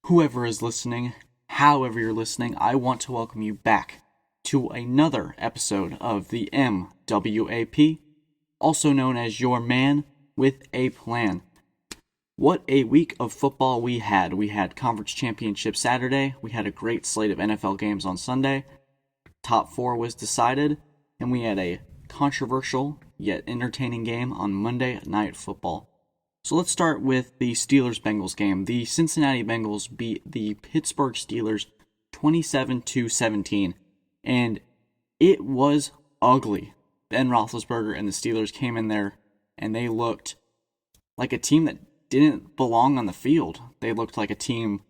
whoever is listening, however you're listening, I want to welcome you back to another episode of the MWP, also known as Your Man with a Plan. What a week of football we had. We had Conference Championship Saturday, we had a great slate of NFL games on Sunday, Top 4 was decided, and we had a controversial yet entertaining game on Monday Night Football. So let's start with the Steelers-Bengals game. The Cincinnati Bengals beat the Pittsburgh Steelers 27-17, and it was ugly. Ben Roethlisberger and the Steelers came in there, and they looked like a team that didn't belong on the field. They looked like a team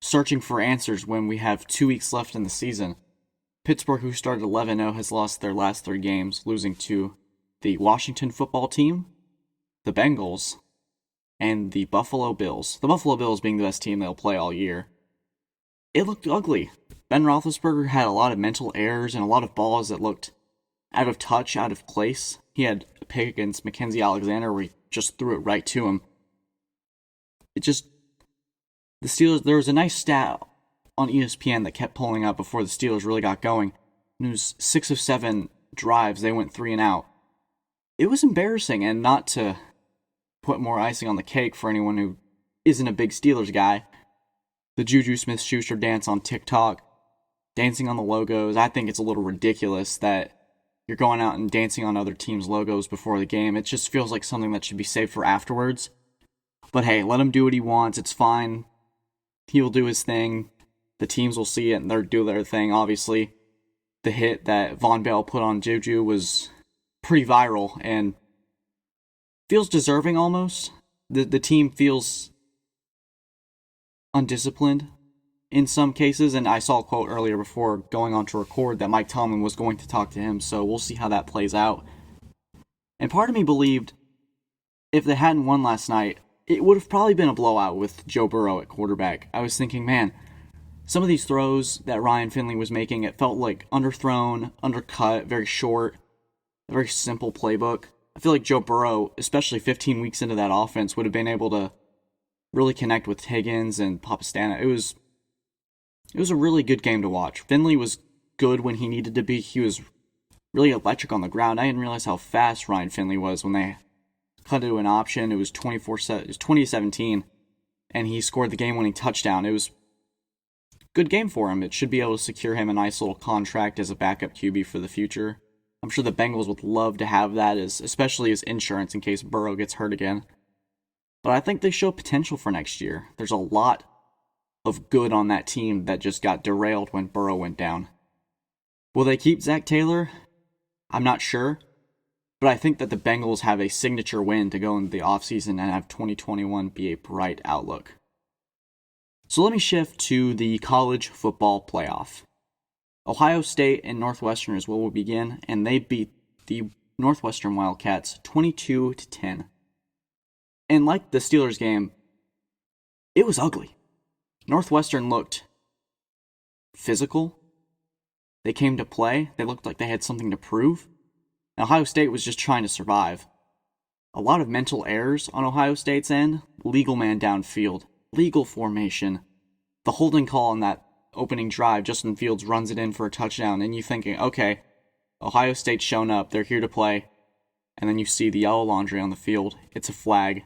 searching for answers when we have 2 weeks left in the season. Pittsburgh, who started 11-0, has lost their last 3 games, losing to the Washington football team, the Bengals, and the Buffalo Bills. The Buffalo Bills being the best team they'll play all year. It looked ugly. Ben Roethlisberger had a lot of mental errors and a lot of balls that looked out of touch, out of place. He had a pick against Mackenzie Alexander where he just threw it right to him. The Steelers, there was a nice stat on ESPN that kept pulling up before the Steelers really got going. It was 6 of 7 drives, they went 3 and out. It was embarrassing, and not to put more icing on the cake for anyone who isn't a big Steelers guy, the Juju Smith-Schuster dance on TikTok, dancing on the logos, I think it's a little ridiculous that you're going out and dancing on other teams' logos before the game. It just feels like something that should be saved for afterwards. But hey, let him do what he wants, it's fine. He'll do his thing. The teams will see it and they'll do their thing. Obviously, the hit that Von Bell put on Juju was pretty viral and feels deserving almost. The team feels undisciplined in some cases, and I saw a quote earlier before going on to record that Mike Tomlin was going to talk to him, so we'll see how that plays out. And part of me believed if they hadn't won last night, it would have probably been a blowout with Joe Burrow at quarterback. I was thinking, man, some of these throws that Ryan Finley was making, it felt like underthrown, undercut, very short, a very simple playbook. I feel like Joe Burrow, especially 15 weeks into that offense, would have been able to really connect with Higgins and Papastana. It was a really good game to watch. Finley was good when he needed to be. He was really electric on the ground. I didn't realize how fast Ryan Finley was when they cut into an option. It was 2017, and he scored the game-winning touchdown. It was good game for him. It should be able to secure him a nice little contract as a backup QB for the future. I'm sure the Bengals would love to have that, especially as insurance in case Burrow gets hurt again. But I think they show potential for next year. There's a lot of good on that team that just got derailed when Burrow went down. Will they keep Zach Taylor? I'm not sure. But I think that the Bengals have a signature win to go into the offseason and have 2021 be a bright outlook. So let me shift to the college football playoff. Ohio State and Northwestern is where we'll begin, and they beat the Northwestern Wildcats 22-10. And like the Steelers game, it was ugly. Northwestern looked physical. They came to play. They looked like they had something to prove. And Ohio State was just trying to survive. A lot of mental errors on Ohio State's end. Legal man downfield. Legal formation. The holding call on that opening drive, Justin Fields runs it in for a touchdown, and you thinking, okay, Ohio State's shown up, they're here to play, and then you see the yellow laundry on the field, it's a flag.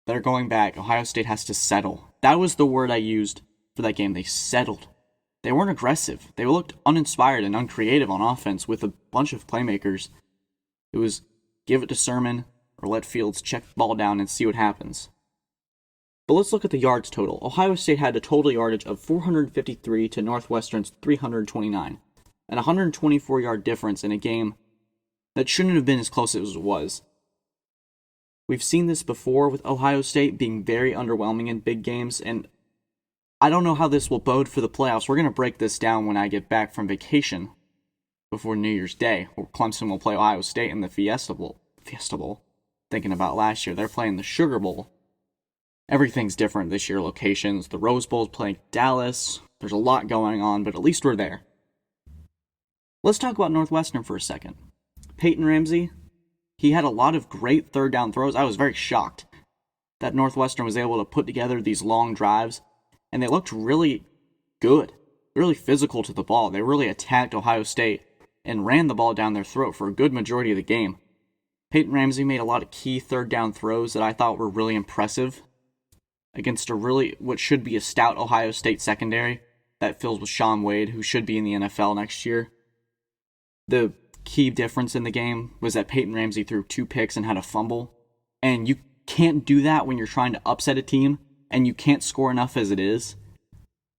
They're going back, Ohio State has to settle. That was the word I used for that game, they settled. They weren't aggressive, they looked uninspired and uncreative on offense with a bunch of playmakers. It was give it to Sermon, or let Fields check the ball down and see what happens. But let's look at the yards total. Ohio State had a total yardage of 453 to Northwestern's 329, and a 124-yard difference in a game that shouldn't have been as close as it was. We've seen this before with Ohio State being very underwhelming in big games, and I don't know how this will bode for the playoffs. We're going to break this down when I get back from vacation before New Year's Day, where Clemson will play Ohio State in the Fiesta Bowl. Thinking about last year, they're playing the Sugar Bowl. Everything's different this year, locations. The Rose Bowl's playing Dallas. There's a lot going on, but at least we're there. Let's talk about Northwestern for a second. Peyton Ramsey, he had a lot of great third down throws. I was very shocked that Northwestern was able to put together these long drives and they looked really good, really physical to the ball. They really attacked Ohio State and ran the ball down their throat for a good majority of the game. Peyton Ramsey made a lot of key third down throws that I thought were really impressive against what should be a stout Ohio State secondary that fills with Shaun Wade, who should be in the NFL next year. The key difference in the game was that Peyton Ramsey threw 2 picks and had a fumble, and you can't do that when you're trying to upset a team, and you can't score enough as it is.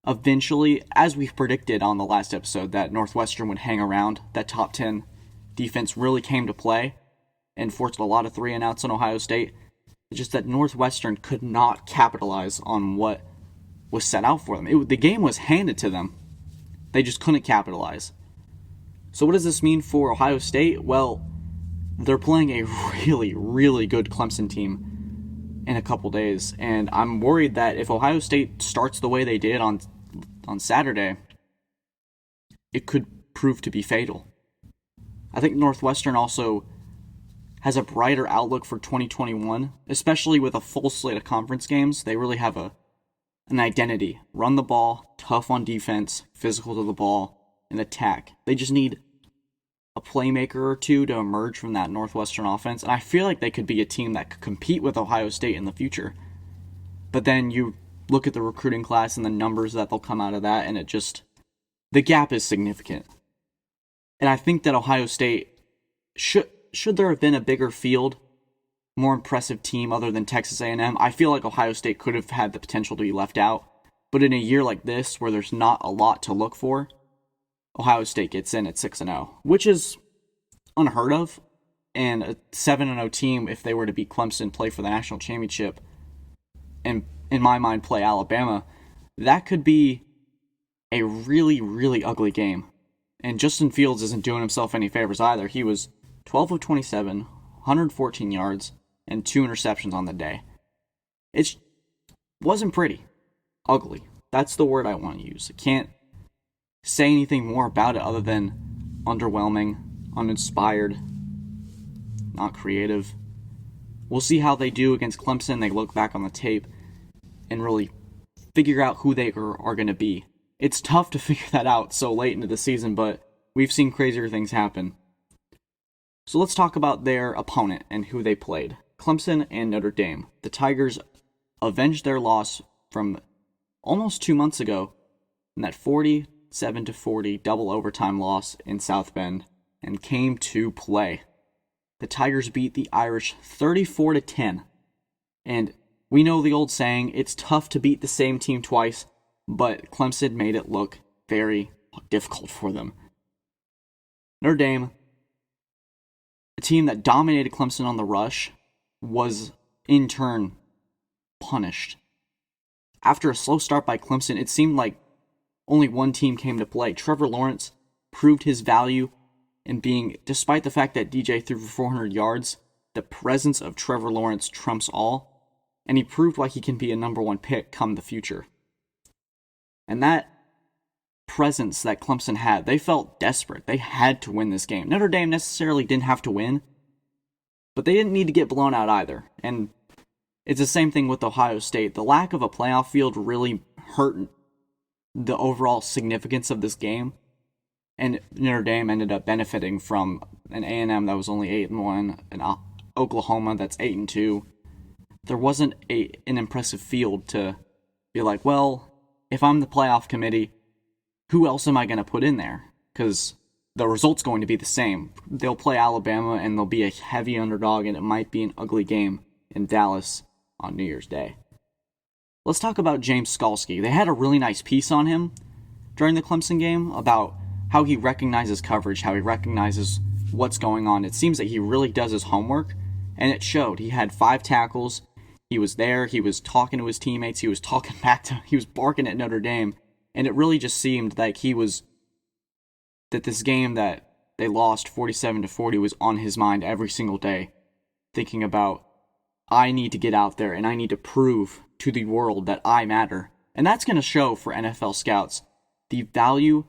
Eventually, as we predicted on the last episode, that Northwestern would hang around, that top 10 defense really came to play and forced a lot of 3-and-outs on Ohio State. It's just that Northwestern could not capitalize on what was set out for them. The game was handed to them. They just couldn't capitalize. So what does this mean for Ohio State? Well, they're playing a really, really good Clemson team in a couple days, and I'm worried that if Ohio State starts the way they did on Saturday, it could prove to be fatal. I think Northwestern also has a brighter outlook for 2021, especially with a full slate of conference games. They really have an identity. Run the ball, tough on defense, physical to the ball, and attack. They just need a playmaker or two to emerge from that Northwestern offense, and I feel like they could be a team that could compete with Ohio State in the future. But then you look at the recruiting class and the numbers that they'll come out of that, and the gap is significant. And I think that Ohio State, should there have been a bigger field, more impressive team other than Texas A&M, I feel like Ohio State could have had the potential to be left out. But in a year like this, where there's not a lot to look for, Ohio State gets in at 6-0, which is unheard of. And a 7-0 team, if they were to beat Clemson, play for the national championship, and in my mind play Alabama, that could be a really, really ugly game. And Justin Fields isn't doing himself any favors either. He was 12 of 27, 114 yards, and 2 interceptions on the day. It wasn't pretty. Ugly. That's the word I want to use. I can't say anything more about it other than underwhelming, uninspired, not creative. We'll see how they do against Clemson. They look back on the tape and really figure out who they are going to be. It's tough to figure that out so late into the season, but we've seen crazier things happen. So let's talk about their opponent and who they played. Clemson and Notre Dame. The Tigers avenged their loss from almost 2 months ago in that 47-40 double overtime loss in South Bend and came to play. The Tigers beat the Irish 34-10. And we know the old saying, it's tough to beat the same team twice, but Clemson made it look very difficult for them. Notre Dame, a team that dominated Clemson on the rush, was in turn punished. After a slow start by Clemson, it seemed like only one team came to play. Trevor Lawrence proved his value in being, despite the fact that DJ threw for 400 yards, the presence of Trevor Lawrence trumps all, and he proved why he can be a number 1 pick come the future. And that presence that Clemson had, they felt desperate. They had to win this game. Notre Dame necessarily didn't have to win, but they didn't need to get blown out either. And it's the same thing with Ohio State. The lack of a playoff field really hurt the overall significance of this game. And Notre Dame ended up benefiting from an A&M that was only 8-1, an Oklahoma that's 8-2. There wasn't an impressive field to be like, well, if I'm the playoff committee, who else am I going to put in there? Because the result's going to be the same. They'll play Alabama, and they'll be a heavy underdog, and it might be an ugly game in Dallas on New Year's Day. Let's talk about James Skalski. They had a really nice piece on him during the Clemson game about how he recognizes coverage, how he recognizes what's going on. It seems that he really does his homework, and it showed. He had 5 tackles. He was there. He was talking to his teammates. He was barking at Notre Dame. And it really just seemed like that this game that they lost 47-40 was on his mind every single day, thinking about, I need to get out there and I need to prove to the world that I matter. And that's going to show for NFL scouts the value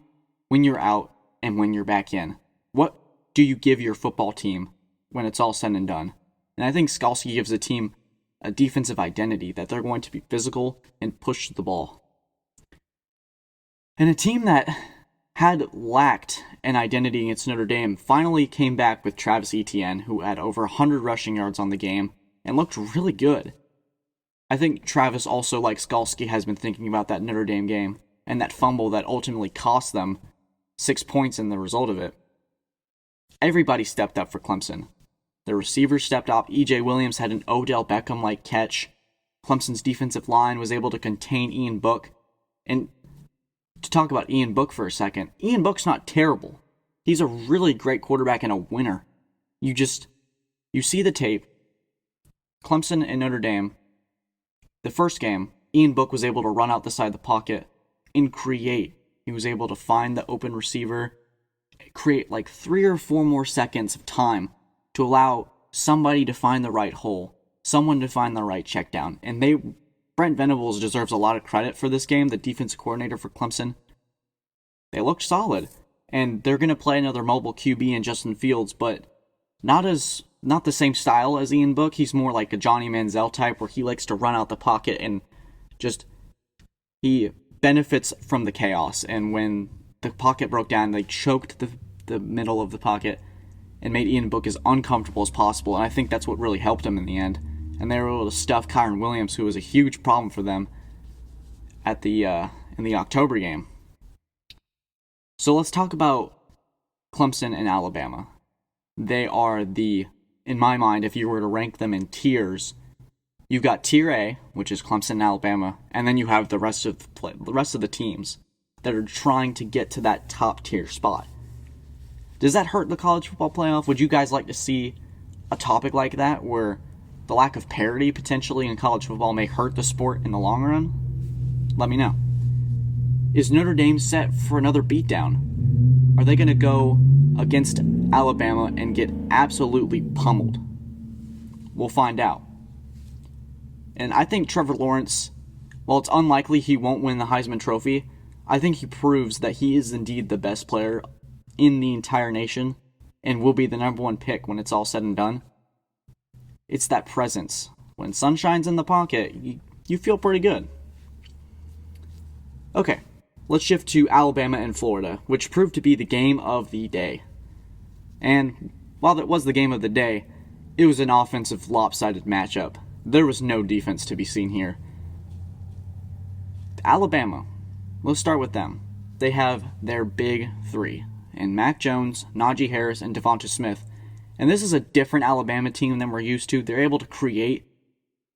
when you're out and when you're back in. What do you give your football team when it's all said and done? And I think Skalski gives the team a defensive identity that they're going to be physical and push the ball. And a team that had lacked an identity against Notre Dame finally came back with Travis Etienne, who had over 100 rushing yards on the game and looked really good. I think Travis also, like Skalski, has been thinking about that Notre Dame game and that fumble that ultimately cost them 6 points in the result of it. Everybody stepped up for Clemson. The receivers stepped up. E.J. Williams had an Odell Beckham-like catch. Clemson's defensive line was able to contain Ian Book. And to talk about Ian Book for a second, Ian Book's not terrible. He's a really great quarterback and a winner. You see the tape. Clemson and Notre Dame, the first game, Ian Book was able to run out the side of the pocket and create. He was able to find the open receiver, create like 3 or 4 more seconds of time to allow somebody to find the right hole, someone to find the right check down. And Brent Venables deserves a lot of credit for this game, the defensive coordinator for Clemson. They looked solid, and they're going to play another mobile QB in Justin Fields, but not the same style as Ian Book. He's more like a Johnny Manziel type, where he likes to run out the pocket and he benefits from the chaos. And when the pocket broke down, they choked the middle of the pocket and made Ian Book as uncomfortable as possible. And I think that's what really helped him in the end. And they were able to stuff Kyron Williams, who was a huge problem for them at in the October game. So let's talk about Clemson and Alabama. They are in my mind, if you were to rank them in tiers, you've got Tier A, which is Clemson and Alabama, and then you have the rest of the teams that are trying to get to that top tier spot. Does that hurt the college football playoff? Would you guys like to see a topic like that, where the lack of parity potentially in college football may hurt the sport in the long run? Let me know. Is Notre Dame set for another beatdown? Are they going to go against Alabama and get absolutely pummeled? We'll find out. And I think Trevor Lawrence, while it's unlikely he won't win the Heisman Trophy, I think he proves that he is indeed the best player in the entire nation and will be the number 1 pick when it's all said and done. It's that presence. When sun shines in the pocket, you feel pretty good. Okay, let's shift to Alabama and Florida, which proved to be the game of the day. And while it was the game of the day, it was an offensive lopsided matchup. There was no defense to be seen here. Alabama, let's start with them. They have their big 3, and Mac Jones, Najee Harris, and Devonta Smith. And this is a different Alabama team than we're used to. They're able to create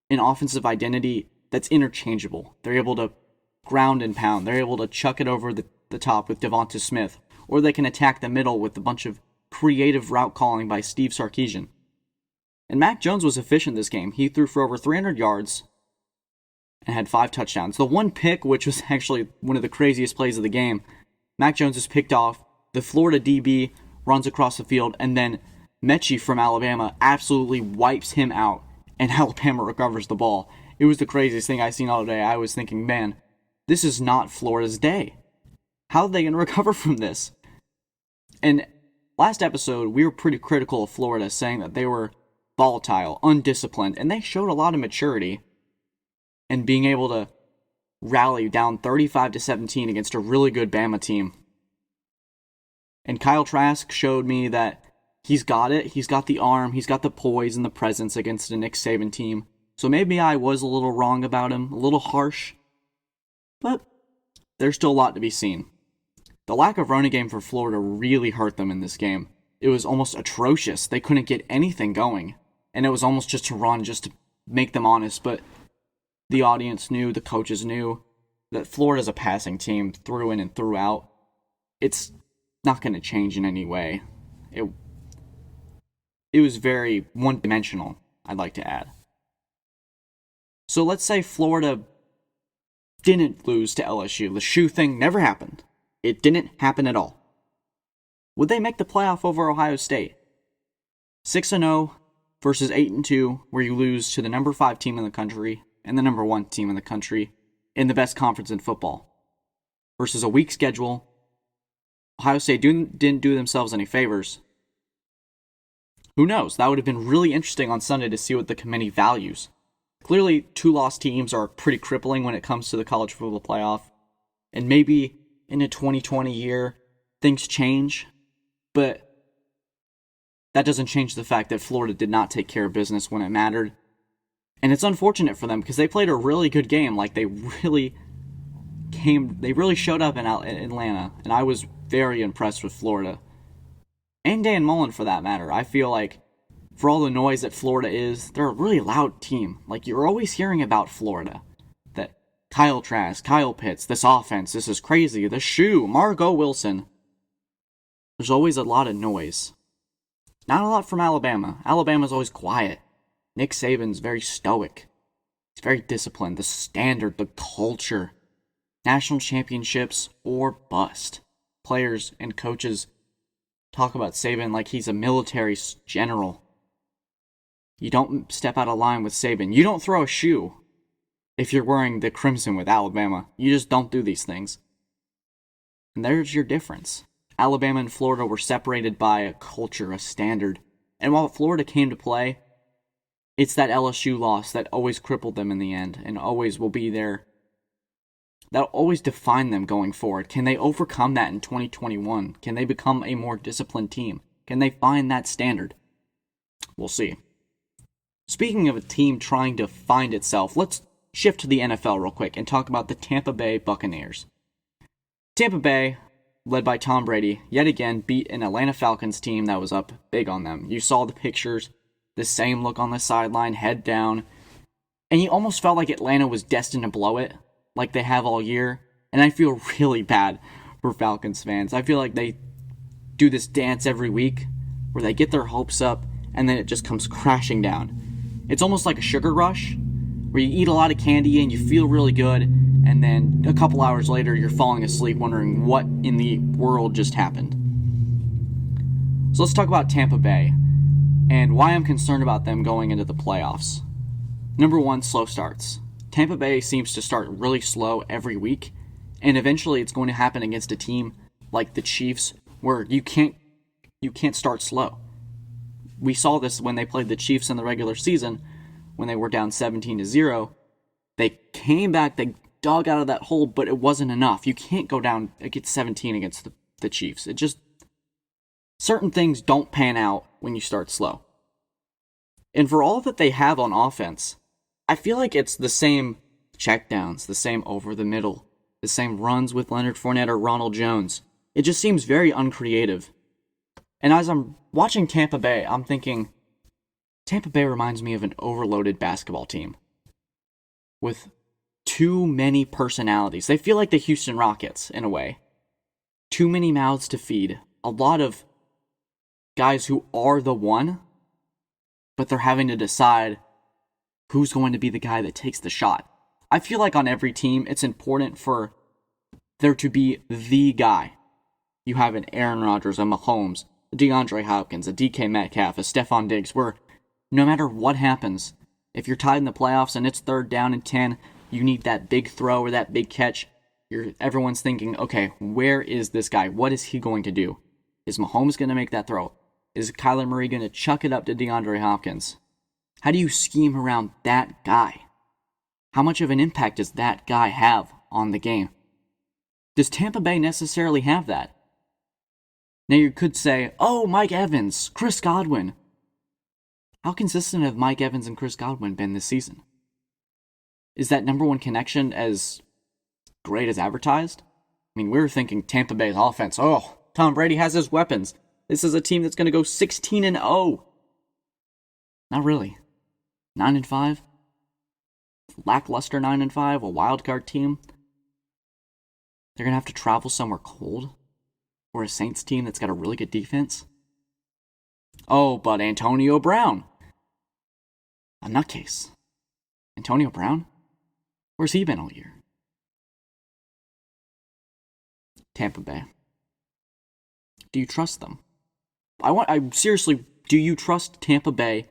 an offensive identity that's interchangeable. They're able to ground and pound. They're able to chuck it over the top with Devonta Smith, or they can attack the middle with a bunch of creative route calling by Steve Sarkisian. And Mac Jones was efficient this game. He threw for over 300 yards and had 5 touchdowns. The one pick, which was actually one of the craziest plays of the game, Mac Jones is picked off. The Florida DB runs across the field, and then Mechie from Alabama absolutely wipes him out, and Alabama recovers the ball. It was the craziest thing I've seen all day. I was thinking, man, this is not Florida's day. How are they going to recover from this? And last episode, we were pretty critical of Florida, saying that they were volatile, undisciplined, and they showed a lot of maturity in being able to rally down 35-17 against a really good Bama team. And Kyle Trask showed me that he's got it. He's got the arm. He's got the poise and the presence against a Nick Saban team. So maybe I was a little wrong about him, a little harsh. But there's still a lot to be seen. The lack of running game for Florida really hurt them in this game. It was almost atrocious. They couldn't get anything going. And it was almost just to run, just to make them honest. But the audience knew, the coaches knew, that Florida's a passing team through in and through out. It's not going to change in any way. It was very one-dimensional, I'd like to add. So let's say Florida didn't lose to LSU. The shoe thing never happened. It didn't happen at all. Would they make the playoff over Ohio State? 6-0 versus 8-2, where you lose to the number 5 team in the country and the number 1 team in the country in the best conference in football. Versus a weak schedule. Ohio State didn't do themselves any favors. Who knows? That would have been really interesting on Sunday to see what the committee values. Clearly, 2 lost teams are pretty crippling when it comes to the college football playoff. And maybe in a 2020 year, things change, but that doesn't change the fact that Florida did not take care of business when it mattered. And it's unfortunate for them because they played a really good game. Like, they really showed up in Atlanta, and I was very impressed with Florida. And Dan Mullen, for that matter. I feel like, for all the noise that Florida is, they're a really loud team. Like, you're always hearing about Florida. That Kyle Trask, Kyle Pitts, this offense, this is crazy, the shoe, Margot Wilson. There's always a lot of noise. Not a lot from Alabama. Alabama's always quiet. Nick Saban's very stoic. He's very disciplined. The standard, the culture. National championships or bust. Players and coaches talk about Saban like he's a military general. You don't step out of line with Saban. You don't throw a shoe if you're wearing the crimson with Alabama. You just don't do these things. And there's your difference. Alabama and Florida were separated by a culture, a standard. And while Florida came to play, it's that LSU loss that always crippled them in the end and always will be there. That'll always define them going forward. Can they overcome that in 2021? Can they become a more disciplined team? Can they find that standard? We'll see. Speaking of a team trying to find itself, let's shift to the NFL real quick and talk about the Tampa Bay Buccaneers. Tampa Bay, led by Tom Brady, yet again beat an Atlanta Falcons team that was up big on them. You saw the pictures, the same look on the sideline, head down, and you almost felt like Atlanta was destined to blow it, like they have all year. And I feel really bad for Falcons fans. I feel like they do this dance every week where they get their hopes up and then it just comes crashing down. It's almost like a sugar rush where you eat a lot of candy and you feel really good, and then a couple hours later you're falling asleep wondering what in the world just happened. So let's talk about Tampa Bay and why I'm concerned about them going into the playoffs. Number one, slow starts. Tampa Bay seems to start really slow every week, and eventually it's going to happen against a team like the Chiefs where you can't start slow. We saw this when they played the Chiefs in the regular season when they were down 17-0. They came back, they dug out of that hole, but it wasn't enough. You can't go down against 17 against the Chiefs. It just, certain things don't pan out when you start slow. And for all that they have on offense, I feel like it's the same checkdowns, the same over the middle, the same runs with Leonard Fournette or Ronald Jones. It just seems very uncreative. And as I'm watching Tampa Bay, I'm thinking, Tampa Bay reminds me of an overloaded basketball team with too many personalities. They feel like the Houston Rockets, in a way. Too many mouths to feed. A lot of guys who are the one, but they're having to decide who's going to be the guy that takes the shot. I feel like on every team, it's important for there to be the guy. You have an Aaron Rodgers, a Mahomes, a DeAndre Hopkins, a DK Metcalf, a Stephon Diggs, where no matter what happens, if you're tied in the playoffs and it's 3rd down and 10, you need that big throw or that big catch. Everyone's thinking, okay, where is this guy? What is he going to do? Is Mahomes going to make that throw? Is Kyler Murray going to chuck it up to DeAndre Hopkins? How do you scheme around that guy? How much of an impact does that guy have on the game? Does Tampa Bay necessarily have that? Now you could say, oh, Mike Evans, Chris Godwin. How consistent have Mike Evans and Chris Godwin been this season? Is that number one connection as great as advertised? I mean, we were thinking Tampa Bay's offense, oh, Tom Brady has his weapons. This is a team that's going to go 16-0. Not really. 9-5. Lackluster 9-5, a wild card team. They're going to have to travel somewhere cold. Or a Saints team that's got a really good defense. Oh, but Antonio Brown. A nutcase. Antonio Brown? Where's he been all year? Tampa Bay. Do you trust them? Seriously, do you trust Tampa Bay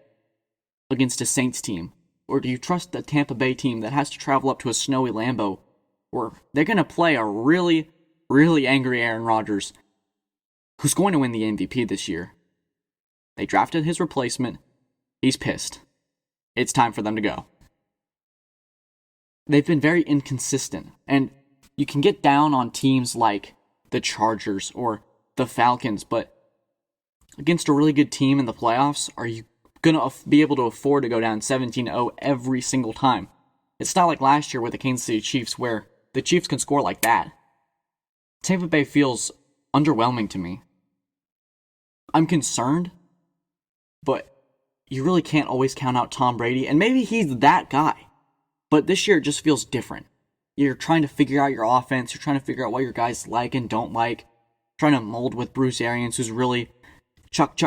against a Saints team? Or do you trust the Tampa Bay team that has to travel up to a snowy Lambeau where they're going to play a really, really angry Aaron Rodgers who's going to win the MVP this year? They drafted his replacement. He's pissed. It's time for them to go. They've been very inconsistent. And you can get down on teams like the Chargers or the Falcons, but against a really good team in the playoffs, are you going to be able to afford to go down 17-0 every single time? It's not like last year with the Kansas City Chiefs where the Chiefs can score like that. Tampa Bay feels underwhelming to me. I'm concerned, but you really can't always count out Tom Brady, and maybe he's that guy. But this year it just feels different. You're trying to figure out your offense. You're trying to figure out what your guys like and don't like. Trying to mold with Bruce Arians, who's really chuck,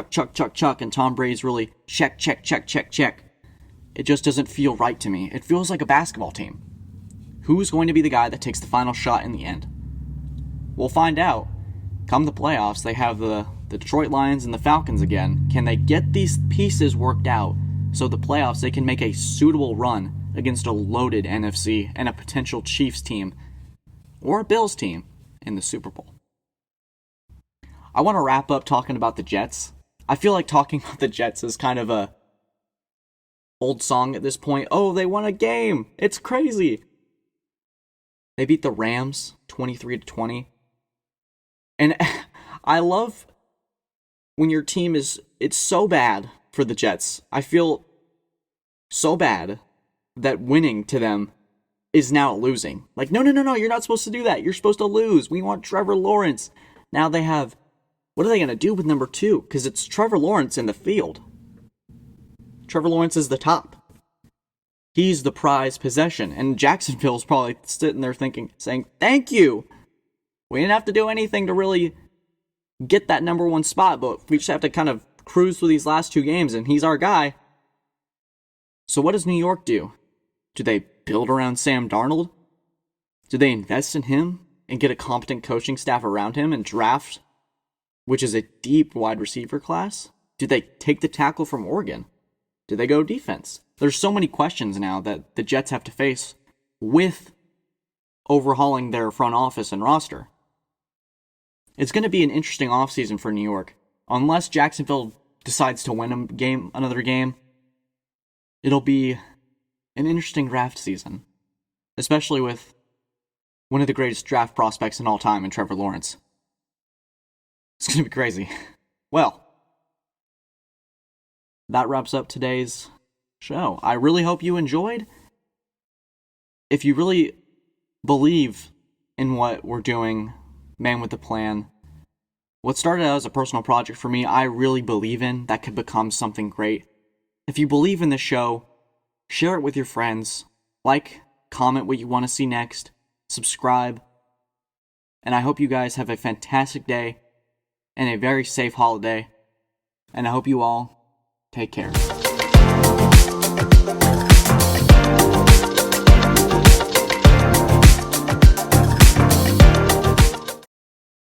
and Tom Brady's really check. It just doesn't feel right to me. It feels like a basketball team. Who's going to be the guy that takes the final shot in the end? We'll find out. Come the playoffs, they have the Detroit Lions and the Falcons again. Can they get these pieces worked out so the playoffs they can make a suitable run against a loaded NFC and a potential Chiefs team or a Bills team in the Super Bowl? I want to wrap up talking about the Jets. I feel like talking about the Jets is kind of a old song at this point. Oh, they won a game. It's crazy. They beat the Rams 23-20. And I love when your team it's so bad for the Jets. I feel so bad that winning to them is now losing. Like, no, you're not supposed to do that. You're supposed to lose. We want Trevor Lawrence. Now they have, what are they going to do with number 2? Because it's Trevor Lawrence in the field. Trevor Lawrence is the top. He's the prized possession. And Jacksonville's probably sitting there saying, thank you. We didn't have to do anything to really get that number 1 spot, but we just have to kind of cruise through these last 2 games, and he's our guy. So what does New York do? Do they build around Sam Darnold? Do they invest in him and get a competent coaching staff around him and draft, which is a deep wide receiver class? Do they take the tackle from Oregon? Do they go defense? There's so many questions now that the Jets have to face with overhauling their front office and roster. It's going to be an interesting offseason for New York. Unless Jacksonville decides to win another game, it'll be an interesting draft season. Especially with one of the greatest draft prospects in all time in Trevor Lawrence. It's going to be crazy. Well, that wraps up today's show. I really hope you enjoyed. If you really believe in what we're doing, Man with a Plan, what started out as a personal project for me, I really believe in that could become something great. If you believe in the show, share it with your friends. Like, comment what you want to see next. Subscribe. And I hope you guys have a fantastic day and a very safe holiday. And I hope you all take care.